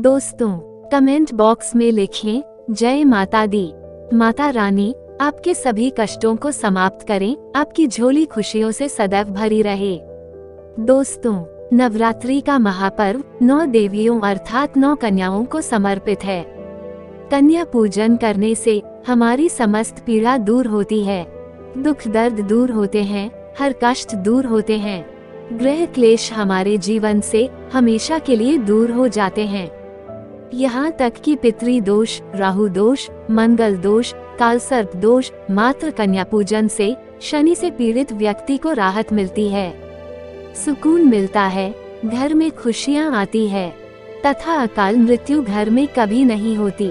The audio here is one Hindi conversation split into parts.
दोस्तों, कमेंट बॉक्स में लिखें जय माता दी। माता रानी आपके सभी कष्टों को समाप्त करें, आपकी झोली खुशियों से सदैव भरी रहे। दोस्तों, नवरात्रि का महापर्व 9 देवियों अर्थात 9 कन्याओं को समर्पित है। कन्या पूजन करने से हमारी समस्त पीड़ा दूर होती है, दुख दर्द दूर होते हैं, हर कष्ट दूर होते हैं, ग्रह क्लेश हमारे जीवन से हमेशा के लिए दूर हो जाते हैं। यहाँ तक कि पितृ दोष, राहु दोष, मंगल दोष, कालसर्प दोष, मात्र कन्या पूजन से शनि से पीड़ित व्यक्ति को राहत मिलती है, सुकून मिलता है, घर में खुशियाँ आती है तथा अकाल मृत्यु घर में कभी नहीं होती।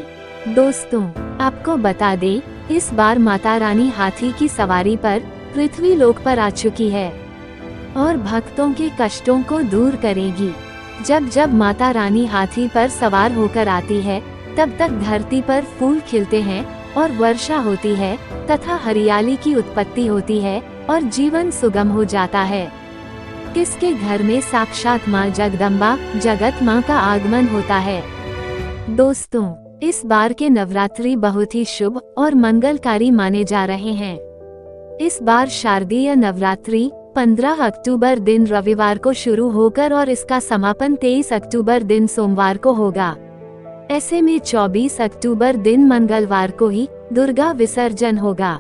दोस्तों, आपको बता दें, इस बार माता रानी हाथी की सवारी पर पृथ्वी लोक पर आ चुकी है और भक्तों के कष्टों को दूर करेगी। जब जब माता रानी हाथी पर सवार होकर आती है, तब तक धरती पर फूल खिलते हैं और वर्षा होती है तथा हरियाली की उत्पत्ति होती है और जीवन सुगम हो जाता है। किसके घर में साक्षात माँ जगदम्बा जगत माँ का आगमन होता है। दोस्तों, इस बार के नवरात्रि बहुत ही शुभ और मंगलकारी माने जा रहे हैं। इस बार शारदीय नवरात्रि 15 अक्टूबर दिन रविवार को शुरू होकर और इसका समापन 23 अक्टूबर दिन सोमवार को होगा। ऐसे में 24 अक्टूबर दिन मंगलवार को ही दुर्गा विसर्जन होगा।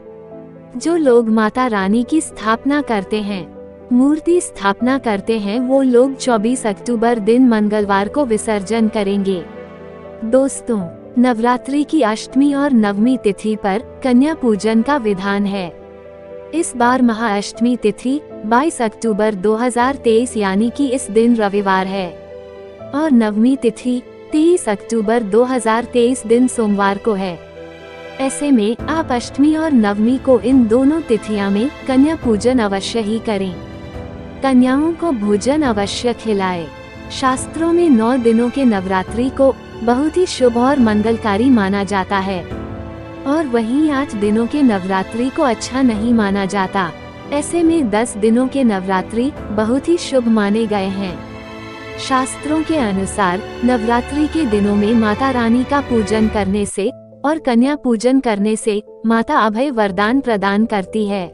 जो लोग माता रानी की स्थापना करते हैं, मूर्ति स्थापना करते हैं, वो लोग 24 अक्टूबर दिन मंगलवार को विसर्जन करेंगे। दोस्तों, नवरात्रि की अष्टमी और नवमी तिथि पर कन्या पूजन का विधान है। इस बार महाअष्टमी तिथि 22 अक्टूबर 2023 यानी कि इस दिन रविवार है और नवमी तिथि 23 अक्टूबर 2023 दिन सोमवार को है। ऐसे में आप अष्टमी और नवमी को इन दोनों तिथियों में कन्या पूजन अवश्य ही करें। कन्याओं को भोजन अवश्य खिलाएं। शास्त्रों में 9 दिनों के नवरात्रि को बहुत ही शुभ और मंगलकारी माना जाता है और वहीं 8 दिनों के नवरात्रि को अच्छा नहीं माना जाता। ऐसे में 10 दिनों के नवरात्रि बहुत ही शुभ माने गए हैं। शास्त्रों के अनुसार नवरात्रि के दिनों में माता रानी का पूजन करने से और कन्या पूजन करने से माता अभय वरदान प्रदान करती है।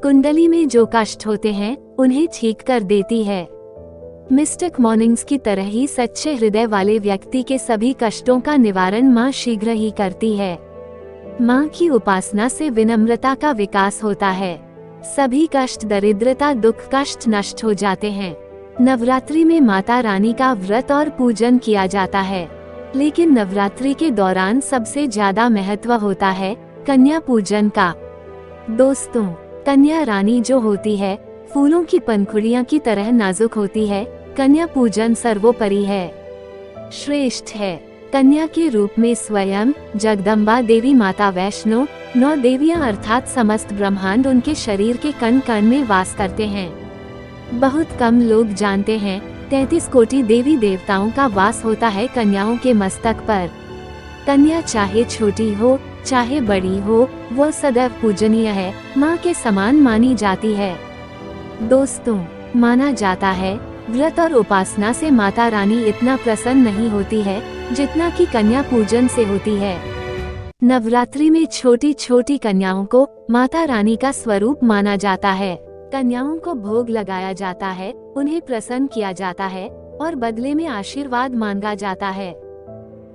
कुंडली में जो कष्ट होते हैं उन्हें ठीक कर देती है। मिस्टिक मॉर्निंग्स की तरह ही सच्चे हृदय वाले व्यक्ति के सभी कष्टों का निवारण माँ शीघ्र ही करती है। माँ की उपासना से विनम्रता का विकास होता है। सभी कष्ट, दरिद्रता, दुख, कष्ट नष्ट हो जाते हैं। नवरात्रि में माता रानी का व्रत और पूजन किया जाता है, लेकिन नवरात्रि के दौरान सबसे ज्यादा महत्व होता है कन्या पूजन का। दोस्तों, कन्या रानी जो होती है फूलों की पंखुड़ियाँ की तरह नाजुक होती है। कन्या पूजन सर्वोपरि है, श्रेष्ठ है। कन्या के रूप में स्वयं जगदम्बा देवी माता वैष्णो 9 देवियां अर्थात समस्त ब्रह्मांड उनके शरीर के कण कण में वास करते हैं। बहुत कम लोग जानते हैं 33 कोटि देवी देवताओं का वास होता है कन्याओं के मस्तक पर। कन्या चाहे छोटी हो चाहे बड़ी हो, वो सदैव पूजनीय है, माँ के समान मानी जाती है। दोस्तों, माना जाता है व्रत और उपासना से माता रानी इतना प्रसन्न नहीं होती है जितना कि कन्या पूजन से होती है। नवरात्रि में छोटी छोटी कन्याओं को माता रानी का स्वरूप माना जाता है। कन्याओं को भोग लगाया जाता है, उन्हें प्रसन्न किया जाता है और बदले में आशीर्वाद मांगा जाता है।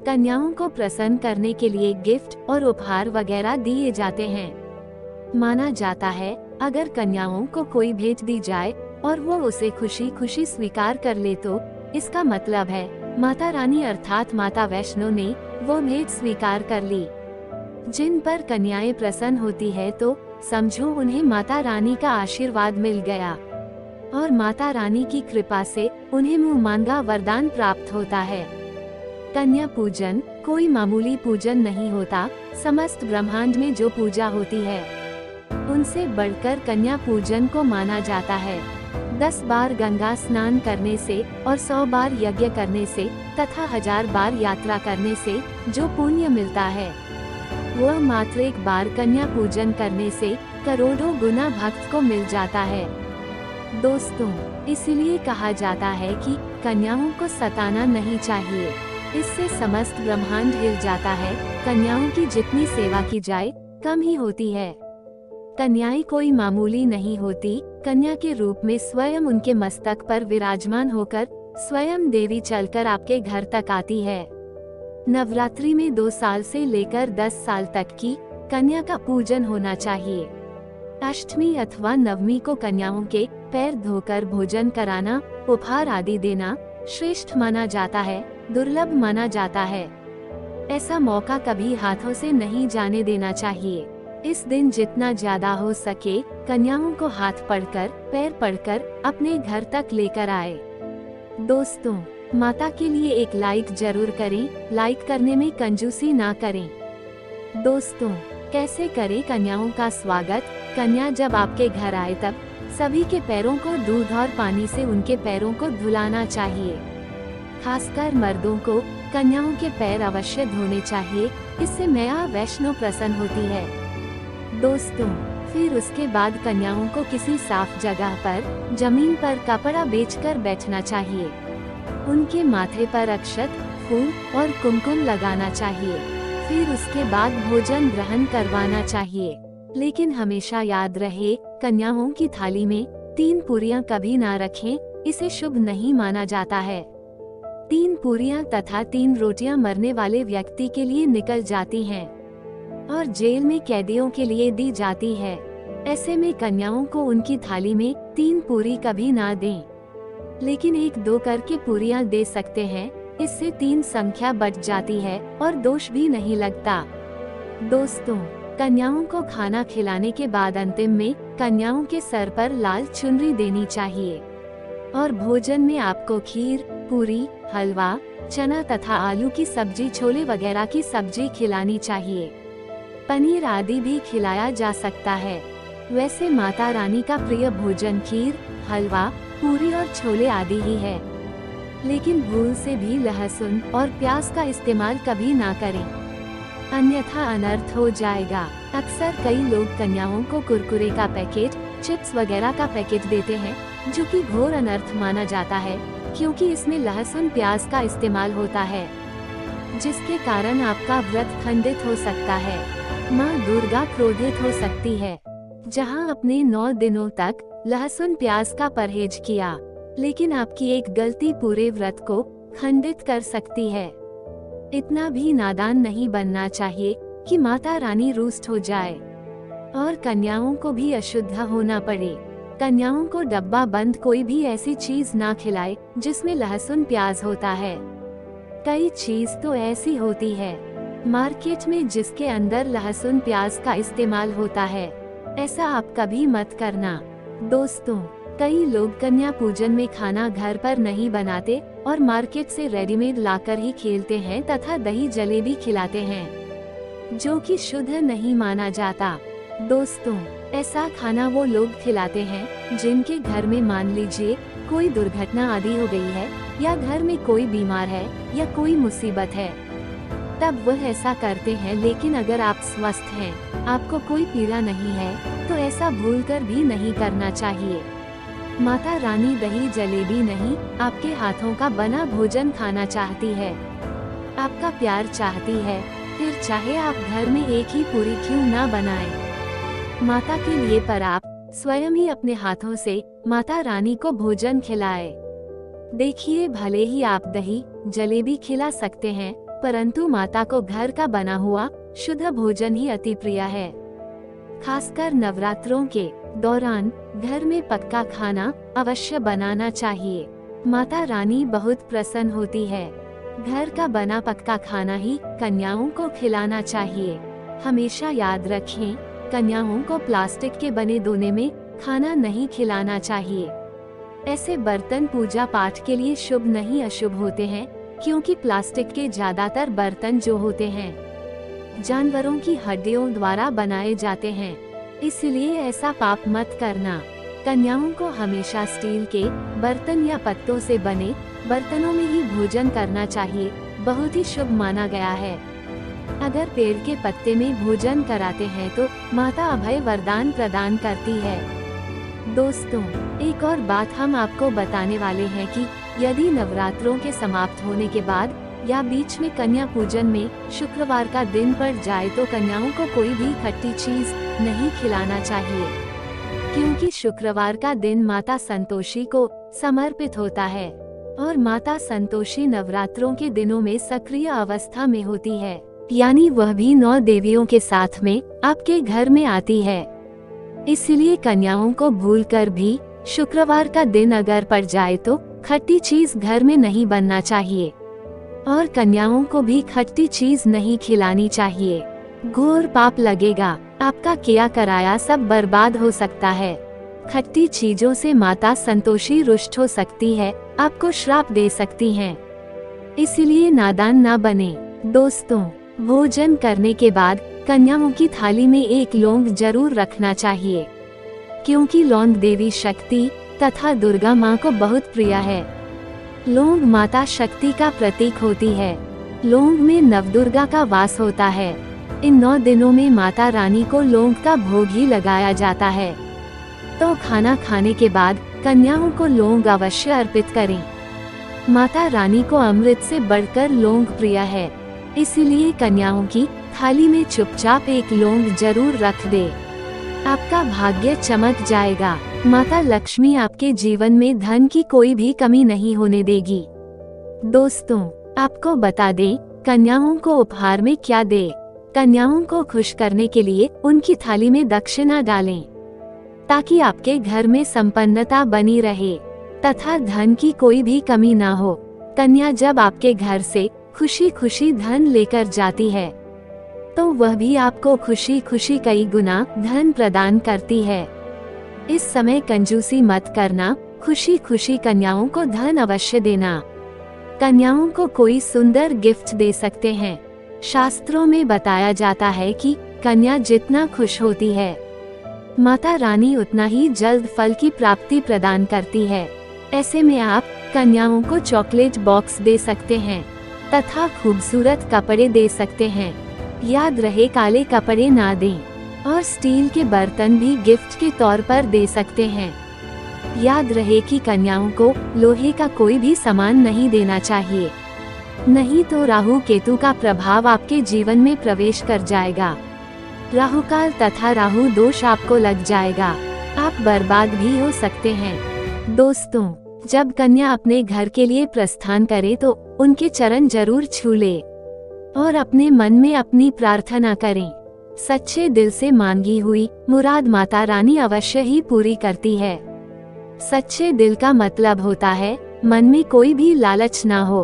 कन्याओं को प्रसन्न करने के लिए गिफ्ट और उपहार वगैरह दिए जाते हैं। माना जाता है अगर कन्याओं को कोई भेंट दी जाए और वो उसे खुशी खुशी स्वीकार कर ले तो इसका मतलब है माता रानी अर्थात माता वैष्णो ने वो भेंट स्वीकार कर ली। जिन पर कन्याएं प्रसन्न होती है तो समझो उन्हें माता रानी का आशीर्वाद मिल गया और माता रानी की कृपा से उन्हें मुँह मांगा वरदान प्राप्त होता है। कन्या पूजन कोई मामूली पूजन नहीं होता। समस्त ब्रह्मांड में जो पूजा होती है उनसे बढ़कर कन्या पूजन को माना जाता है। 10 बार गंगा स्नान करने से और 100 बार यज्ञ करने से तथा 1000 बार यात्रा करने से जो पुण्य मिलता है, वह मात्र एक बार कन्या पूजन करने से करोड़ों गुना भक्त को मिल जाता है। दोस्तों, इसलिए कहा जाता है कि कन्याओं को सताना नहीं चाहिए। इससे समस्त ब्रह्मांड हिल जाता है। कन्याओं की जितनी सेवा की जाए कम ही होती है। कन्याएं कोई मामूली नहीं होती। कन्या के रूप में स्वयं उनके मस्तक पर विराजमान होकर स्वयं देवी चलकर आपके घर तक आती है। नवरात्रि में 2 साल से लेकर 10 साल तक की कन्या का पूजन होना चाहिए। अष्टमी अथवा नवमी को कन्याओं के पैर धोकर भोजन कराना, उपहार आदि देना श्रेष्ठ माना जाता है, दुर्लभ माना जाता है। ऐसा मौका कभी हाथों से नहीं जाने देना चाहिए। इस दिन जितना ज्यादा हो सके कन्याओं को हाथ पढ़कर, पैर पढ़कर अपने घर तक लेकर आए। दोस्तों, माता के लिए एक लाइक जरूर करें। लाइक करने में कंजूसी ना करें। दोस्तों, कैसे करें कन्याओं का स्वागत? कन्या जब आपके घर आए तब सभी के पैरों को दूध और पानी से उनके पैरों को धुलाना चाहिए। खासकर मर्दों को कन्याओं के पैर अवश्य धोने चाहिए। इससे मैया वैष्णो प्रसन्न होती है। दोस्तों, फिर उसके बाद कन्याओं को किसी साफ जगह पर जमीन पर कपड़ा बेचकर बैठना चाहिए। उनके माथे पर अक्षत, फूल और कुमकुम लगाना चाहिए। फिर उसके बाद भोजन ग्रहण करवाना चाहिए। लेकिन हमेशा याद रहे, कन्याओं की थाली में 3 पूरियां कभी ना रखें। इसे शुभ नहीं माना जाता है। 3 पूरियां तथा 3 रोटियां मरने वाले व्यक्ति के लिए निकल जाती हैं और जेल में कैदियों के लिए दी जाती है। ऐसे में कन्याओं को उनकी थाली में 3 पूरी कभी ना दें, लेकिन 1-2 करके पूरियां दे सकते हैं। इससे 3 संख्या बच जाती है और दोष भी नहीं लगता। दोस्तों, कन्याओं को खाना खिलाने के बाद अंतिम में कन्याओं के सर पर लाल चुनरी देनी चाहिए और भोजन में आपको खीर, पूरी, हलवा, चना तथा आलू की सब्जी, छोले वगैरह की सब्जी खिलानी चाहिए। पनीर आदि भी खिलाया जा सकता है। वैसे माता रानी का प्रिय भोजन खीर, हलवा, पूरी और छोले आदि ही है, लेकिन भूल से भी लहसुन और प्याज का इस्तेमाल कभी ना करें, अन्यथा अनर्थ हो जाएगा। अक्सर कई लोग कन्याओं को कुरकुरे का पैकेट, चिप्स वगैरह का पैकेट देते हैं, जो कि घोर अनर्थ माना जाता है, क्योंकि इसमें लहसुन प्याज का इस्तेमाल होता है, जिसके कारण आपका व्रत खंडित हो सकता है। माँ दुर्गा क्रोधित हो सकती है। जहाँ अपने 9 दिनों तक लहसुन प्याज का परहेज किया, लेकिन आपकी एक गलती पूरे व्रत को खंडित कर सकती है। इतना भी नादान नहीं बनना चाहिए कि माता रानी रुष्ट हो जाए और कन्याओं को भी अशुद्ध होना पड़े। कन्याओं को डब्बा बंद कोई भी ऐसी चीज ना खिलाए जिसमें लहसुन प्याज होता है। कई चीज तो ऐसी होती है मार्केट में जिसके अंदर लहसुन प्याज का इस्तेमाल होता है। ऐसा आप कभी मत करना। दोस्तों, कई लोग कन्या पूजन में खाना घर पर नहीं बनाते और मार्केट से रेडीमेड लाकर ही खेलते हैं तथा दही जलेबी खिलाते हैं, जो कि शुद्ध नहीं माना जाता। दोस्तों, ऐसा खाना वो लोग खिलाते हैं जिनके घर में मान लीजिए कोई दुर्घटना आदि हो गई है, या घर में कोई बीमार है, या कोई मुसीबत है, तब वह ऐसा करते हैं। लेकिन अगर आप स्वस्थ हैं, आपको कोई पीड़ा नहीं है, तो ऐसा भूलकर भी नहीं करना चाहिए। माता रानी दही जलेबी नहीं, आपके हाथों का बना भोजन खाना चाहती है, आपका प्यार चाहती है। फिर चाहे आप घर में एक ही पूरी क्यों ना बनाएं, माता के लिए पर आप स्वयं ही अपने हाथों से माता रानी को भोजन खिलाएं। देखिए, भले ही आप दही जलेबी खिला सकते हैं, परंतु माता को घर का बना हुआ शुद्ध भोजन ही अति प्रिय है। खासकर नवरात्रों के दौरान घर में पक्का खाना अवश्य बनाना चाहिए। माता रानी बहुत प्रसन्न होती है। घर का बना पक्का खाना ही कन्याओं को खिलाना चाहिए। हमेशा याद रखें, कन्याओं को प्लास्टिक के बने दोने में खाना नहीं खिलाना चाहिए। ऐसे बर्तन पूजा पाठ के लिए शुभ नहीं अशुभ होते हैं, क्योंकि प्लास्टिक के ज्यादातर बर्तन जो होते हैं जानवरों की हड्डियों द्वारा बनाए जाते हैं, इसलिए ऐसा पाप मत करना। कन्याओं को हमेशा स्टील के बर्तन या पत्तों से बने बर्तनों में ही भोजन करना चाहिए, बहुत ही शुभ माना गया है। अगर पेड़ के पत्ते में भोजन कराते हैं तो माता अभय वरदान प्रदान करती है। दोस्तों, एक और बात हम आपको बताने वाले हैं कि यदि नवरात्रों के समाप्त होने के बाद या बीच में कन्या पूजन में शुक्रवार का दिन पड़ जाए तो कन्याओं को कोई भी खट्टी चीज नहीं खिलाना चाहिए, क्योंकि शुक्रवार का दिन माता संतोषी को समर्पित होता है और माता संतोषी नवरात्रों के दिनों में सक्रिय अवस्था में होती है, यानी वह भी 9 देवियों के साथ में आपके घर में आती है। इसलिए कन्याओं को भूलकर भी शुक्रवार का दिन अगर पड़ जाए तो खट्टी चीज घर में नहीं बनना चाहिए और कन्याओं को भी खट्टी चीज नहीं खिलानी चाहिए। घोर पाप लगेगा, आपका किया कराया सब बर्बाद हो सकता है। खट्टी चीजों से माता संतोषी रुष्ट हो सकती है, आपको श्राप दे सकती हैं। इसलिए नादान ना बने। दोस्तों, भोजन करने के बाद कन्याओं की थाली में एक लौंग जरूर रखना चाहिए, क्योंकि लौंग देवी शक्ति तथा दुर्गा माँ को बहुत प्रिय है। लौंग माता शक्ति का प्रतीक होती है। लौंग में नवदुर्गा का वास होता है। इन 9 दिनों में माता रानी को लौंग का भोग ही लगाया जाता है, तो खाना खाने के बाद कन्याओं को लौंग अवश्य अर्पित करें। माता रानी को अमृत से बढ़कर लौंग प्रिय है, इसलिए कन्याओं की थाली में चुपचाप एक लौंग जरूर रख दे। आपका भाग्य चमक जाएगा। माता लक्ष्मी आपके जीवन में धन की कोई भी कमी नहीं होने देगी। दोस्तों, आपको बता दें, कन्याओं को उपहार में क्या दे। कन्याओं को खुश करने के लिए उनकी थाली में दक्षिणा डालें, ताकि आपके घर में संपन्नता बनी रहे तथा धन की कोई भी कमी ना हो। कन्या जब आपके घर से खुशी खुशी धन लेकर जाती है, तो वह भी आपको खुशी खुशी कई गुना धन प्रदान करती है। इस समय कंजूसी मत करना, खुशी खुशी कन्याओं को धन अवश्य देना। कन्याओं को कोई सुंदर गिफ्ट दे सकते हैं। शास्त्रों में बताया जाता है कि कन्या जितना खुश होती है, माता रानी उतना ही जल्द फल की प्राप्ति प्रदान करती है। ऐसे में आप कन्याओं को चॉकलेट बॉक्स दे सकते हैं तथा खूबसूरत कपड़े दे सकते हैं। याद रहे, काले कपड़े ना दें और स्टील के बर्तन भी गिफ्ट के तौर पर दे सकते हैं। याद रहे कि कन्याओं को लोहे का कोई भी सामान नहीं देना चाहिए, नहीं तो राहु केतु का प्रभाव आपके जीवन में प्रवेश कर जाएगा। राहुकाल तथा राहु दोष आपको लग जाएगा, आप बर्बाद भी हो सकते हैं। दोस्तों, जब कन्या अपने घर के लिए प्रस्थान करे तो उनके चरण जरूर छू ले और अपने मन में अपनी प्रार्थना करें। सच्चे दिल से मांगी हुई मुराद माता रानी अवश्य ही पूरी करती है। सच्चे दिल का मतलब होता है मन में कोई भी लालच ना हो,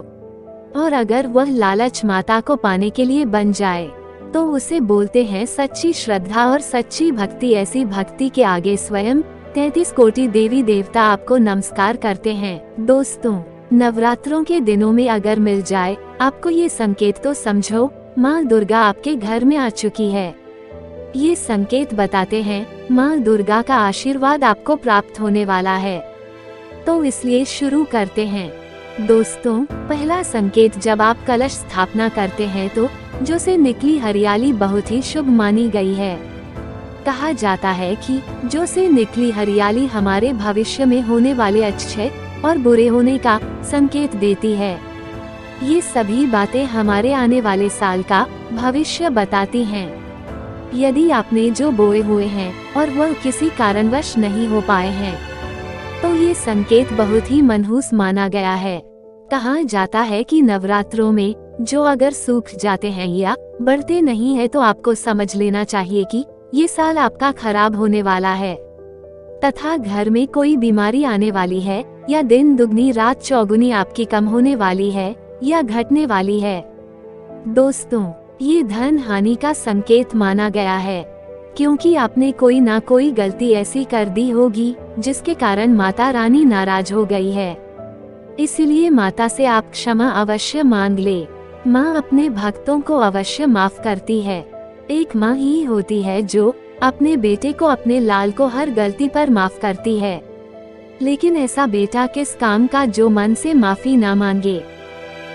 और अगर वह लालच माता को पाने के लिए बन जाए तो उसे बोलते हैं सच्ची श्रद्धा और सच्ची भक्ति। ऐसी भक्ति के आगे स्वयं 33 कोटि देवी देवता आपको नमस्कार करते हैं। दोस्तों, नवरात्रों के दिनों में अगर मिल जाए आपको ये संकेत, तो समझो माँ दुर्गा आपके घर में आ चुकी है। ये संकेत बताते हैं माँ दुर्गा का आशीर्वाद आपको प्राप्त होने वाला है। तो इसलिए शुरू करते हैं। दोस्तों, पहला संकेत, जब आप कलश स्थापना करते हैं तो जो से निकली हरियाली बहुत ही शुभ मानी गई है। कहा जाता है कि जो से निकली हरियाली हमारे भविष्य में होने वाले अच्छे और बुरे होने का संकेत देती है। ये सभी बातें हमारे आने वाले साल का भविष्य बताती हैं। यदि आपने जो बोए हुए हैं और वह किसी कारणवश नहीं हो पाए हैं, तो ये संकेत बहुत ही मनहूस माना गया है। कहा जाता है कि नवरात्रों में जो अगर सूख जाते हैं या बढ़ते नहीं है तो आपको समझ लेना चाहिए कि ये साल आपका खराब होने वाला है तथा घर में कोई बीमारी आने वाली है, या दिन दुगनी रात चौगुनी आपकी कम होने वाली है या घटने वाली है। दोस्तों, ये धन हानि का संकेत माना गया है, क्योंकि आपने कोई ना कोई गलती ऐसी कर दी होगी जिसके कारण माता रानी नाराज हो गई है। इसलिए माता से आप क्षमा अवश्य मांग ले। माँ अपने भक्तों को अवश्य माफ करती है। एक माँ ही होती है जो अपने बेटे को, अपने लाल को हर गलती पर माफ करती है। लेकिन ऐसा बेटा किस काम का जो मन से माफी ना मांगे।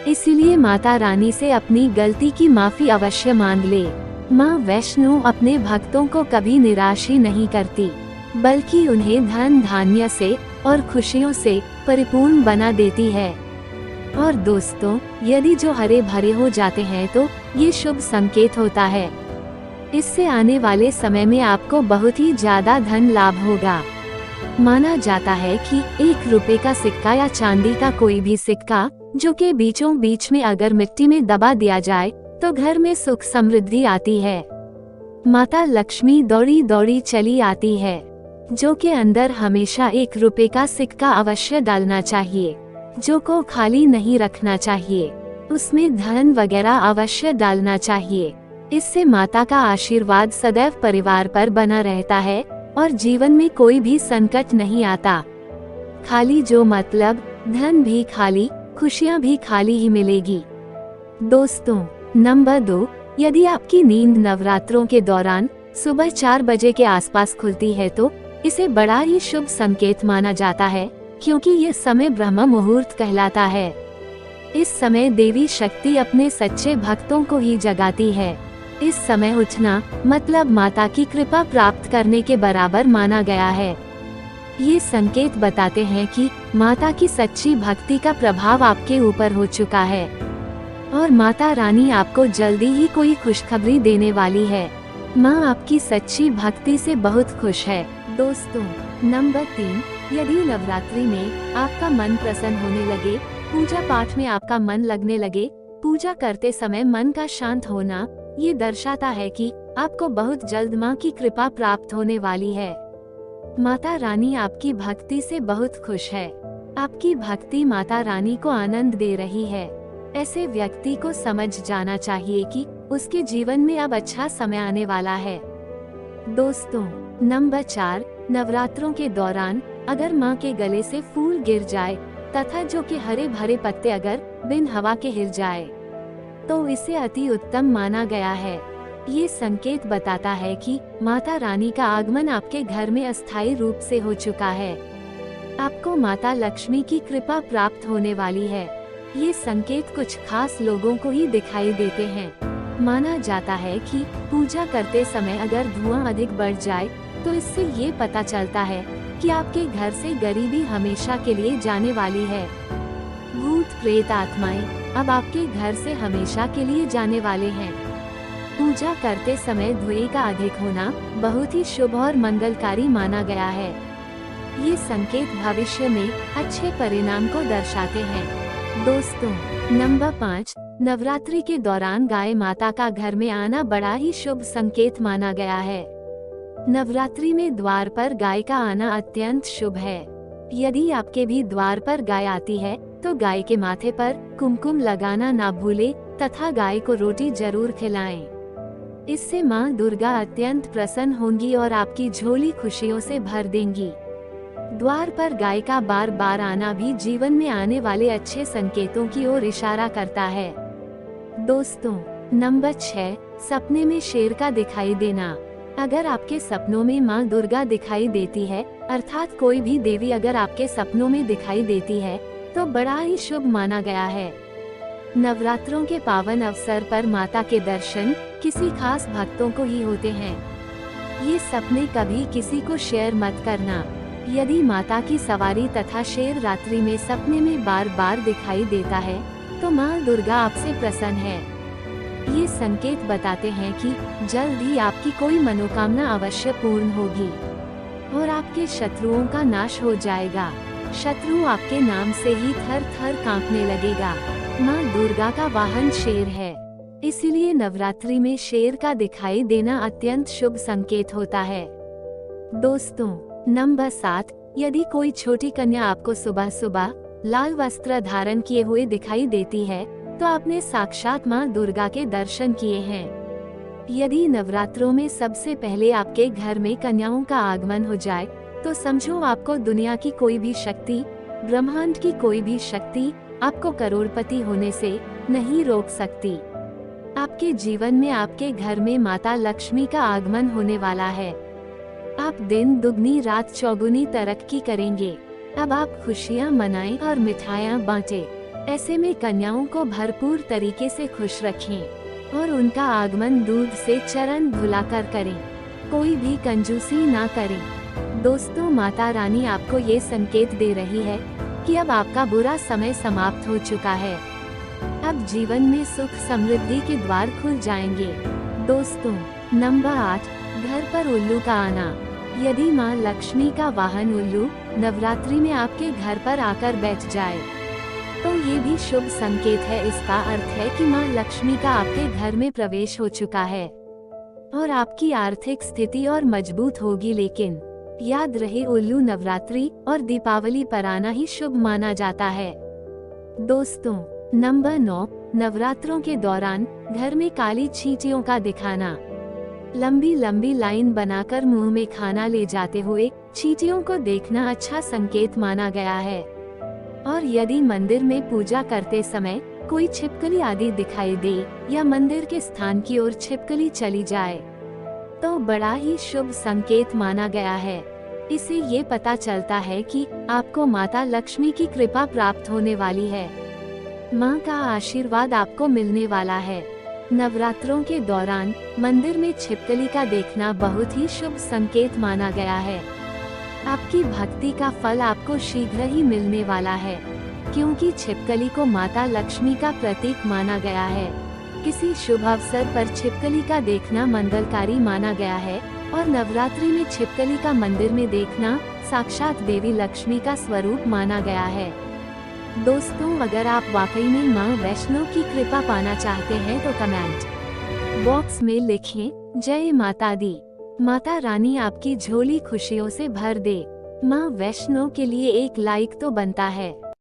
इसलिए माता रानी से अपनी गलती की माफी अवश्य मांग ले। माँ वैष्णो अपने भक्तों को कभी निराश ही नहीं करती, बल्कि उन्हें धन धान्य से और खुशियों से परिपूर्ण बना देती है। और दोस्तों, यदि जो हरे भरे हो जाते हैं तो ये शुभ संकेत होता है। इससे आने वाले समय में आपको बहुत ही ज्यादा धन लाभ होगा। माना जाता है कि 1 रुपए का सिक्का या चांदी का कोई भी सिक्का जो के बीचों बीच में अगर मिट्टी में दबा दिया जाए तो घर में सुख समृद्धि आती है। माता लक्ष्मी दौड़ी दौड़ी चली आती है। जो के अंदर हमेशा 1 रुपए का सिक्का अवश्य डालना चाहिए, जो को खाली नहीं रखना चाहिए। उसमें धन वगैरह अवश्य डालना चाहिए। इससे माता का आशीर्वाद सदैव परिवार पर बना रहता है और जीवन में कोई भी संकट नहीं आता। खाली जो मतलब धन भी खाली, खुशियाँ भी खाली ही मिलेगी। दोस्तों, नंबर 2, यदि आपकी नींद नवरात्रों के दौरान सुबह 4 बजे के आसपास खुलती है तो इसे बड़ा ही शुभ संकेत माना जाता है, क्योंकि ये समय ब्रह्म मुहूर्त कहलाता है। इस समय देवी शक्ति अपने सच्चे भक्तों को ही जगाती है। इस समय उठना मतलब माता की कृपा प्राप्त करने के बराबर माना गया है। ये संकेत बताते हैं कि माता की सच्ची भक्ति का प्रभाव आपके ऊपर हो चुका है और माता रानी आपको जल्दी ही कोई खुशखबरी देने वाली है। माँ आपकी सच्ची भक्ति से बहुत खुश है। दोस्तों, नंबर 3, यदि नवरात्रि में आपका मन प्रसन्न होने लगे, पूजा पाठ में आपका मन लगने लगे, पूजा करते समय मन का शांत होना, ये दर्शाता है कि आपको बहुत जल्द माँ की कृपा प्राप्त होने वाली है। माता रानी आपकी भक्ति से बहुत खुश है। आपकी भक्ति माता रानी को आनंद दे रही है। ऐसे व्यक्ति को समझ जाना चाहिए कि उसके जीवन में अब अच्छा समय आने वाला है। दोस्तों, नंबर 4, नवरात्रों के दौरान अगर माँ के गले से फूल गिर जाए तथा जो के हरे भरे पत्ते अगर बिन हवा के हिल जाए तो इसे अति उत्तम माना गया है। ये संकेत बताता है कि माता रानी का आगमन आपके घर में अस्थायी रूप से हो चुका है। आपको माता लक्ष्मी की कृपा प्राप्त होने वाली है। ये संकेत कुछ खास लोगों को ही दिखाई देते हैं। माना जाता है कि पूजा करते समय अगर धुआं अधिक बढ़ जाए तो इससे ये पता चलता है कि आपके घर से गरीबी हमेशा के लिए जाने वाली है। भूत प्रेत आत्माएं अब आपके घर से हमेशा के लिए जाने वाले हैं। पूजा करते समय धुएं का अधिक होना बहुत ही शुभ और मंगलकारी माना गया है। ये संकेत भविष्य में अच्छे परिणाम को दर्शाते हैं। दोस्तों, नंबर 5, नवरात्रि के दौरान गाय माता का घर में आना बड़ा ही शुभ संकेत माना गया है। नवरात्रि में द्वार पर गाय का आना अत्यंत शुभ है। यदि आपके भी द्वार पर गाय आती है तो गाय के माथे पर कुमकुम लगाना ना भूले तथा गाय को रोटी जरूर खिलाएं। इससे माँ दुर्गा अत्यंत प्रसन्न होंगी और आपकी झोली खुशियों से भर देंगी। द्वार पर गाय का बार बार आना भी जीवन में आने वाले अच्छे संकेतों की ओर इशारा करता है। दोस्तों, नंबर 6, सपने में शेर का दिखाई देना। अगर आपके सपनों में माँ दुर्गा दिखाई देती है, अर्थात कोई भी देवी अगर आपके सपनों में दिखाई देती है तो बड़ा ही शुभ माना गया है। नवरात्रों के पावन अवसर पर माता के दर्शन किसी खास भक्तों को ही होते हैं। ये सपने कभी किसी को शेयर मत करना। यदि माता की सवारी तथा शेर रात्रि में सपने में बार बार दिखाई देता है तो माँ दुर्गा आपसे प्रसन्न है। ये संकेत बताते हैं कि जल्द ही आपकी कोई मनोकामना अवश्य पूर्ण होगी और आपके शत्रुओं का नाश हो जाएगा। शत्रु आपके नाम से ही थर थर कांपने लगेगा। माँ दुर्गा का वाहन शेर है, इसलिए नवरात्रि में शेर का दिखाई देना अत्यंत शुभ संकेत होता है। दोस्तों, नंबर 7, यदि कोई छोटी कन्या आपको सुबह सुबह लाल वस्त्र धारण किए हुए दिखाई देती है तो आपने साक्षात माँ दुर्गा के दर्शन किए हैं। यदि नवरात्रों में सबसे पहले आपके घर में कन्याओं का आगमन हो जाए तो समझो आपको दुनिया की कोई भी शक्ति, ब्रह्मांड की कोई भी शक्ति आपको करोड़पति होने से नहीं रोक सकती। आपके जीवन में आपके घर में माता लक्ष्मी का आगमन होने वाला है। आप दिन दुगनी रात चौगुनी तरक्की करेंगे। अब आप खुशियाँ मनाएं और मिठाइयाँ बांटें। ऐसे में कन्याओं को भरपूर तरीके से खुश रखें और उनका आगमन दूध से चरण धुलाकर करें। कोई भी कंजूसी ना करें। दोस्तों, माता रानी आपको ये संकेत दे रही है कि अब आपका बुरा समय समाप्त हो चुका है। अब जीवन में सुख समृद्धि के द्वार खुल जाएंगे। दोस्तों, नंबर 8, घर पर उल्लू का आना। यदि माँ लक्ष्मी का वाहन उल्लू नवरात्रि में आपके घर पर आकर बैठ जाए तो ये भी शुभ संकेत है। इसका अर्थ है कि माँ लक्ष्मी का आपके घर में प्रवेश हो चुका है और आपकी आर्थिक स्थिति और मजबूत होगी। लेकिन याद रहे, उल्लू नवरात्रि और दीपावली पर आना ही शुभ माना जाता है। दोस्तों, नंबर 9, नवरात्रों के दौरान घर में काली चींटियों का दिखाना। लंबी लंबी लाइन बनाकर मुंह में खाना ले जाते हुए चींटियों को देखना अच्छा संकेत माना गया है। और यदि मंदिर में पूजा करते समय कोई छिपकली आदि दिखाई दे या मंदिर के स्थान की ओर छिपकली चली जाए तो बड़ा ही शुभ संकेत माना गया है। इससे ये पता चलता है कि आपको माता लक्ष्मी की कृपा प्राप्त होने वाली है। माँ का आशीर्वाद आपको मिलने वाला है। नवरात्रों के दौरान मंदिर में छिपकली का देखना बहुत ही शुभ संकेत माना गया है। आपकी भक्ति का फल आपको शीघ्र ही मिलने वाला है, क्योंकि छिपकली को माता लक्ष्मी का प्रतीक माना गया है। किसी शुभ अवसर पर छिपकली का देखना मंगलकारी माना गया है और नवरात्रि में छिपकली का मंदिर में देखना साक्षात देवी लक्ष्मी का स्वरूप माना गया है। दोस्तों, अगर आप वाकई में माँ वैष्णो की कृपा पाना चाहते हैं तो कमेंट बॉक्स में लिखें जय माता दी। माता रानी आपकी झोली खुशियों से भर दे। माँ वैष्णो के लिए एक लाइक तो बनता है।